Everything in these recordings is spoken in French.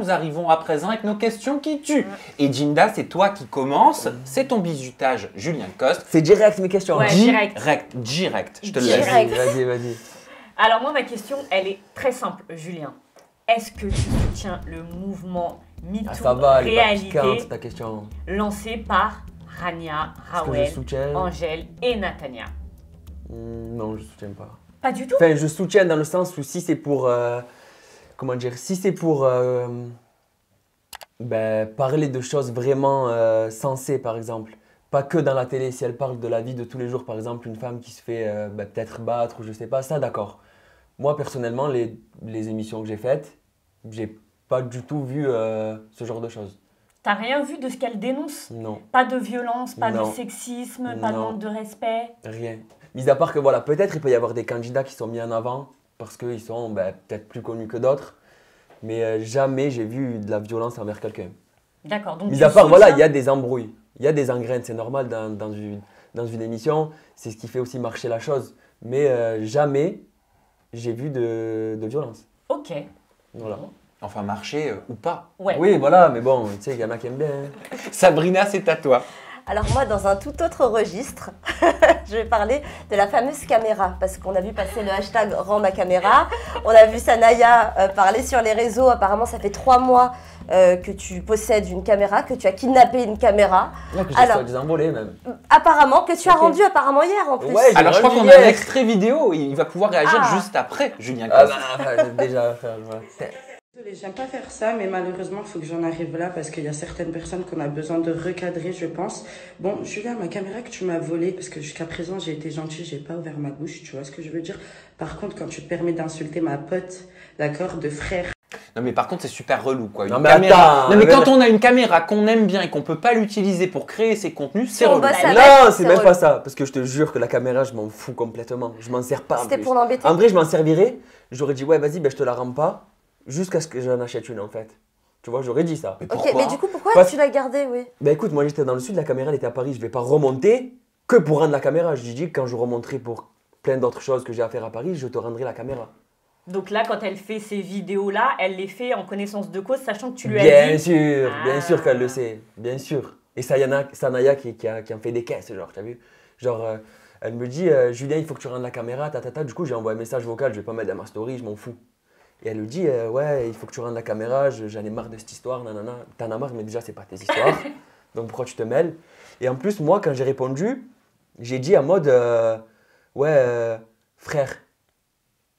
nous arrivons à présent avec nos questions qui tuent. Et Ginda, c'est toi qui commence. C'est ton bizutage, Julien Coste. C'est direct mes questions. Ouais, Direct. Je te le laisse. Vas-y. Alors moi, ma question, elle est très simple, Julien. Est-ce que tu soutiens le mouvement MeToo Ça va, elle est pas réalité piquante, ta question. lancé par Rania, Est-ce que je Rawel, soutiens Angèle et Natania? Non, je soutiens pas. Pas du tout? Enfin, je soutiens dans le sens où si c'est pour… comment dire? Si c'est pour parler de choses vraiment sensées, par exemple. Pas que dans la télé, si elle parle de la vie de tous les jours, par exemple, une femme qui se fait peut-être battre ou je sais pas, ça d'accord. Moi, personnellement, les émissions que j'ai faites, j'ai pas du tout vu ce genre de choses. T'as rien vu de ce qu'elle dénonce? Non. Pas de violence, pas Non. de sexisme, pas de Non. manque de respect? Rien. Mis à part que voilà, peut-être il peut y avoir des candidats qui sont mis en avant parce qu'ils sont peut-être plus connus que d'autres, mais jamais j'ai vu de la violence envers quelqu'un. D'accord. Donc Mis à part, voilà, il y a des embrouilles, il y a des engraines, c'est normal dans une émission, c'est ce qui fait aussi marcher la chose. Mais jamais j'ai vu de violence. Ok. Voilà. Enfin, marcher ou pas. Ouais. Oui, voilà, mais bon, tu sais, il y en a qui aiment bien. Hein. Sabrina, c'est à toi. Alors moi, dans un tout autre registre, je vais parler de la fameuse caméra, parce qu'on a vu passer le hashtag « Rends ma caméra ». On a vu Sanaya parler sur les réseaux. Apparemment, ça fait 3 mois que tu possèdes une caméra, que tu as kidnappé une caméra. Non, que j'ai des envolés même. Apparemment, que tu as rendu apparemment hier en plus. Ouais, Alors, je crois rendu qu'on a un hier. extrait vidéo. Il va pouvoir réagir Ah. juste après, Julien Ah Coste. déjà, Désolée, j'aime pas faire ça, mais malheureusement, il faut que j'en arrive là parce qu'il y a certaines personnes qu'on a besoin de recadrer, je pense. Bon, Julien, ma caméra que tu m'as volée, parce que jusqu'à présent, j'ai été gentille, j'ai pas ouvert ma bouche, tu vois ce que je veux dire? Par contre, quand tu te permets d'insulter ma pote, d'accord, de frère. Non, mais par contre, c'est super relou, quoi. Une Non, mais caméra. attends, Non, mais mais- quand on a une caméra qu'on aime bien et qu'on peut pas l'utiliser pour créer ses contenus, c'est On relou. bosse avec. Non, c'est c'est même relou. pas ça. Parce que je te jure que la caméra, je m'en fous complètement. Je m'en sers pas. en C'était plus. pour l'embêter. En vrai, je m'en servirais. J'aurais dit, ouais, vas-y, je te la rends pas. Jusqu'à ce que j'en achète une, en fait. Tu vois, j'aurais dit ça. Mais Ok, pourquoi mais du coup, pourquoi Parce- tu l'as gardée, oui? Ben écoute, moi j'étais dans le sud, la caméra elle était à Paris. Je vais pas remonter que pour rendre la caméra. Je dis que quand je remonterai pour plein d'autres choses que j'ai à faire à Paris, je te rendrai la caméra. Donc là, quand elle fait ces vidéos-là, elle les fait en connaissance de cause, sachant que tu lui as dit… Bien sûr qu'elle le Ah. sait. Bien sûr. Et ça, y en a, Sanaya qui en fait des caisses, genre, t'as vu? Genre, elle me dit, Julien, il faut que tu rendes la caméra, ta. Du coup, j'ai envoyé un message vocal, je vais pas mettre dans ma story, je m'en fous. Et elle lui dit, ouais, il faut que tu rendes la caméra, j'en ai marre de cette histoire, nanana. T'en as marre, mais déjà, c'est pas tes histoires. Donc pourquoi tu te mêles? Et en plus, moi, quand j'ai répondu, j'ai dit en mode, frère.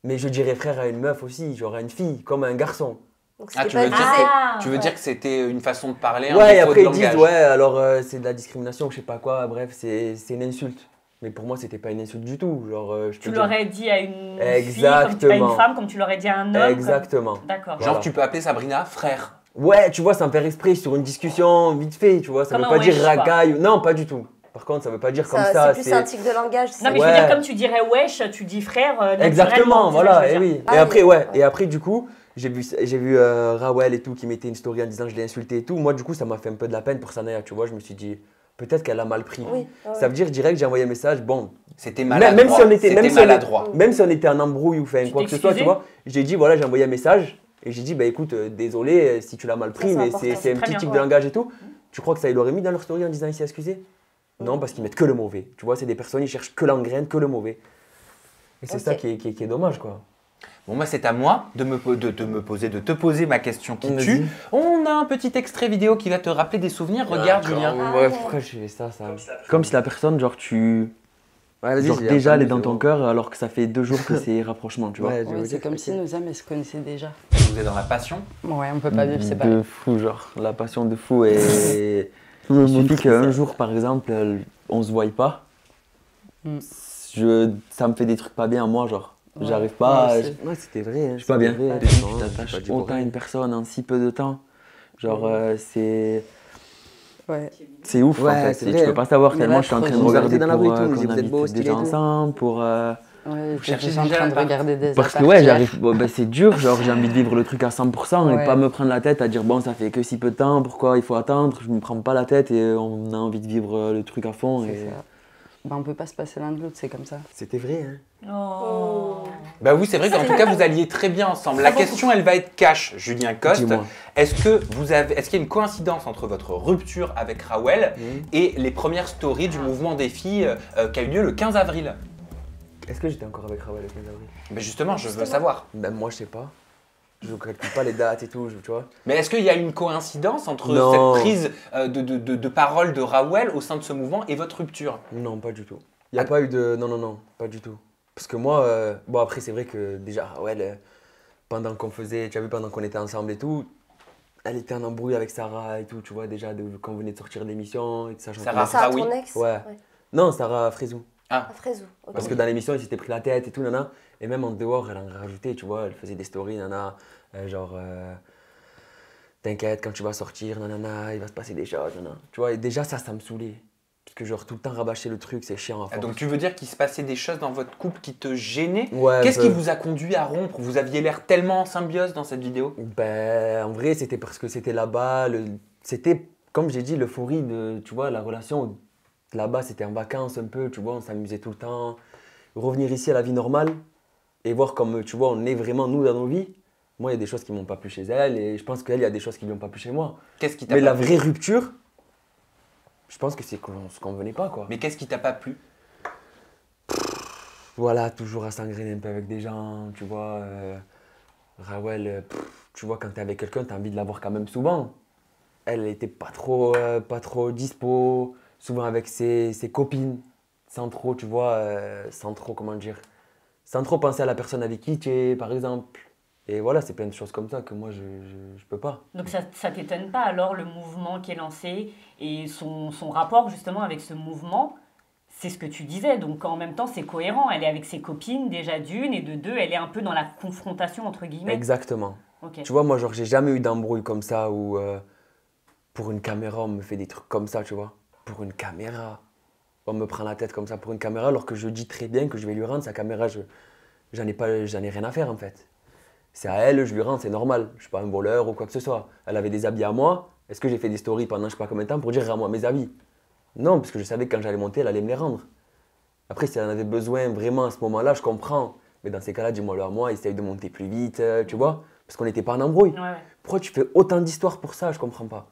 Mais je dirais frère à une meuf aussi, genre à une fille, comme à un garçon. Donc Ah, c'était tu pas veux, dire dit. Ah, que, tu veux ouais. dire que c'était une façon de parler, un Ouais, et défaut après de ils disent, langage. ouais, alors c'est de la discrimination, je sais pas quoi, bref, c'est une insulte. Mais pour moi, c'était pas une insulte du tout. Genre, je Tu peux l'aurais dit à une fille, Exactement. à une femme, comme tu l'aurais dit à un homme. Exactement. D'accord. Genre, Voilà. tu peux appeler Sabrina frère. Ouais, tu vois, sans faire exprès, sur une discussion vite fait, tu vois, ça Comme veut un pas dire wesh, quoi. racaille. Non, pas du tout. Par contre, ça veut pas dire comme C'est ça. plus un tic de langage. Non, mais je veux Ouais. dire, comme tu dirais wesh, tu dis frère. naturellement, Exactement, tu vois ce voilà, que je et veux dire. oui. Ah Et après, oui. ouais, et après, du coup, j'ai vu Rawel et tout qui mettait une story en disant je l'ai insulté et tout. Moi, du coup, ça m'a fait un peu de la peine pour Sanaya, tu vois. Je me suis dit, peut-être qu'elle a mal pris. Oui. ouais. Ça veut dire direct, j'ai envoyé un message, bon, C'était maladroit. même si on était, C'était même si on était- maladroit. même si on était en embrouille ou fait Tu quoi que ce t'es soit, tu excusé vois, j'ai dit voilà, j'ai envoyé un message et j'ai dit bah écoute, désolé si tu l'as mal pris, Ça, c'est mais important. c'est C'est un très petit bien, tic de ouais. langage et tout. Tu crois que ça il l'aurait mis dans leur story en disant il s'est excusé? Non, parce qu'ils mettent que le mauvais. Tu vois, c'est des personnes, ils cherchent que l'engraine, que le mauvais. Et c'est Ok. ça qui est dommage, quoi. Bon, moi, c'est à moi de te poser ma question qui Vas-y. tue. On a un petit extrait vidéo qui va te rappeler des souvenirs. Regarde, Julien. Ah Ouais, ouais. pourquoi je fais ça? Comme si la personne, genre, tu. Ouais, vas-y, Genre, j'ai déjà, elle est entendu, dans ton cœur alors que ça fait 2 jours que c'est rapprochement, tu vois. Ouais, je Ouais, veux c'est dire, comme ok. si nos âmes elles se connaissaient déjà. Vous êtes dans la passion. Ouais, on peut pas vivre séparés. De fou, genre, la passion de fou. Et il suffit qu'un jour, par exemple, on se voie pas, Mm. ça me fait des trucs pas bien, moi, genre. Ouais, J'arrive pas. moi aussi. Ouais, c'était vrai. Hein, Je suis pas bien. c'était vrai, Tu non, t'attaches j'ai pas dit pour autant à rien. une personne en si peu de temps. Genre, c'est Ouais. ouf, Ouais, en fait. c'est Et vrai, tu peux hein. pas savoir Mais tellement là, je suis en train de vous regarder arrêtez dans la pour rue et tout, vous qu'on dites, vous êtes habite beaux, déjà stylés et tout. ensemble, pour… Ouais, cherchez j'étais en déjà train de là-bas. regarder des Parce que apparts ouais, hier. j'arrive, bon, bah, c'est dur, genre j'ai envie de vivre le truc à 100% et Ouais. pas me prendre la tête à dire bon ça fait que si peu de temps, pourquoi il faut attendre, je me prends pas la tête et on a envie de vivre le truc à fond. C'est Et… ça. Bah, on peut pas se passer l'un de l'autre, c'est comme ça. C'était vrai, hein. Oh. Bah oui, c'est vrai qu'en tout cas, vous alliez très bien ensemble. La question, elle va être cash, Julien Coste. Dis-moi. Est-ce qu'il y a une coïncidence entre votre rupture avec Rawel et les premières stories du mouvement des filles qui a eu lieu le 15 avril? Est-ce que j'étais encore avec Rawel le 15 avril? Mais justement, je veux savoir. Ben moi, je sais pas. Je calcule pas les dates et tout, tu vois. Mais est-ce qu'il y a une coïncidence entre Non. cette prise de parole de Rawel au sein de ce mouvement et votre rupture? Non, pas du tout. Il n'y a pas eu de... Non, pas du tout. Parce que moi, bon après c'est vrai que déjà Rawel, pendant qu'on faisait, tu as vu, pendant qu'on était ensemble et tout, elle était en embrouille avec Sarah et tout, tu vois, déjà quand on venait de sortir de l'émission et que ça Sarah Ça, oui. ton ex Ouais. Non, Sarah Frézou. À Frézou. ok. Parce que dans l'émission, ils s'étaient pris la tête et tout, nana. Et même en dehors, elle en rajoutait, tu vois, elle faisait des stories, nana, genre, t'inquiète, quand tu vas sortir, nanana, il va se passer des choses, nana. Tu vois, et déjà ça me saoulait. Parce que genre tout le temps rabâcher le truc, c'est chiant à Ah, force. donc tu veux dire qu'il se passait des choses dans votre couple qui te gênaient? Ouais, Qu'est-ce un qui peu. vous a conduit à rompre? Vous aviez l'air tellement en symbiose dans cette vidéo. Ben, en vrai, c'était parce que c'était là-bas, c'était, comme j'ai dit, l'euphorie de, tu vois, la relation. Là-bas, c'était en vacances un peu, tu vois, on s'amusait tout le temps. Revenir ici à la vie normale et voir comme, tu vois, on est vraiment nous dans nos vies. Moi, il y a des choses qui m'ont pas plu chez elle et je pense qu'elle, il y a des choses qui lui ont pas plu chez moi. Qu'est-ce qui t'a Mais pas la plu? vraie rupture, je pense que c'est qu'on se convenait pas, quoi. Mais qu'est-ce qui t'a pas plu? Voilà, toujours à s'engrainer un peu avec des gens, tu vois. Rawel, tu vois, quand t'es avec quelqu'un, t'as envie de la voir quand même souvent. Elle était pas trop dispo, souvent avec ses copines, sans trop, tu vois, sans trop, comment dire, sans trop penser à la personne avec qui tu es, par exemple. Et voilà, c'est plein de choses comme ça que moi, je peux pas. Donc ça t'étonne pas alors le mouvement qui est lancé et son rapport justement avec ce mouvement, c'est ce que tu disais. Donc en même temps c'est cohérent, elle est avec ses copines déjà d'une et de deux, elle est un peu dans la confrontation entre guillemets. Exactement. Ok. Tu vois, moi, genre, j'ai jamais eu d'embrouille comme ça où pour une caméra, on me fait des trucs comme ça, tu vois. Pour une caméra, on me prend la tête comme ça pour une caméra alors que je dis très bien que je vais lui rendre sa caméra, j'en ai rien à faire en fait. C'est à elle, je lui rends, c'est normal. Je suis pas un voleur ou quoi que ce soit. Elle avait des habits à moi. Est-ce que j'ai fait des stories pendant je sais pas combien de temps pour dire rends-moi mes habits? Non, parce que je savais que quand j'allais monter, elle allait me les rendre. Après, si elle en avait besoin vraiment à ce moment-là, je comprends. Mais dans ces cas-là, dis-moi-le à moi, essaye de monter plus vite, tu vois. Parce qu'on n'était pas en embrouille. Ouais. Pourquoi tu fais autant d'histoires pour ça? Je comprends pas.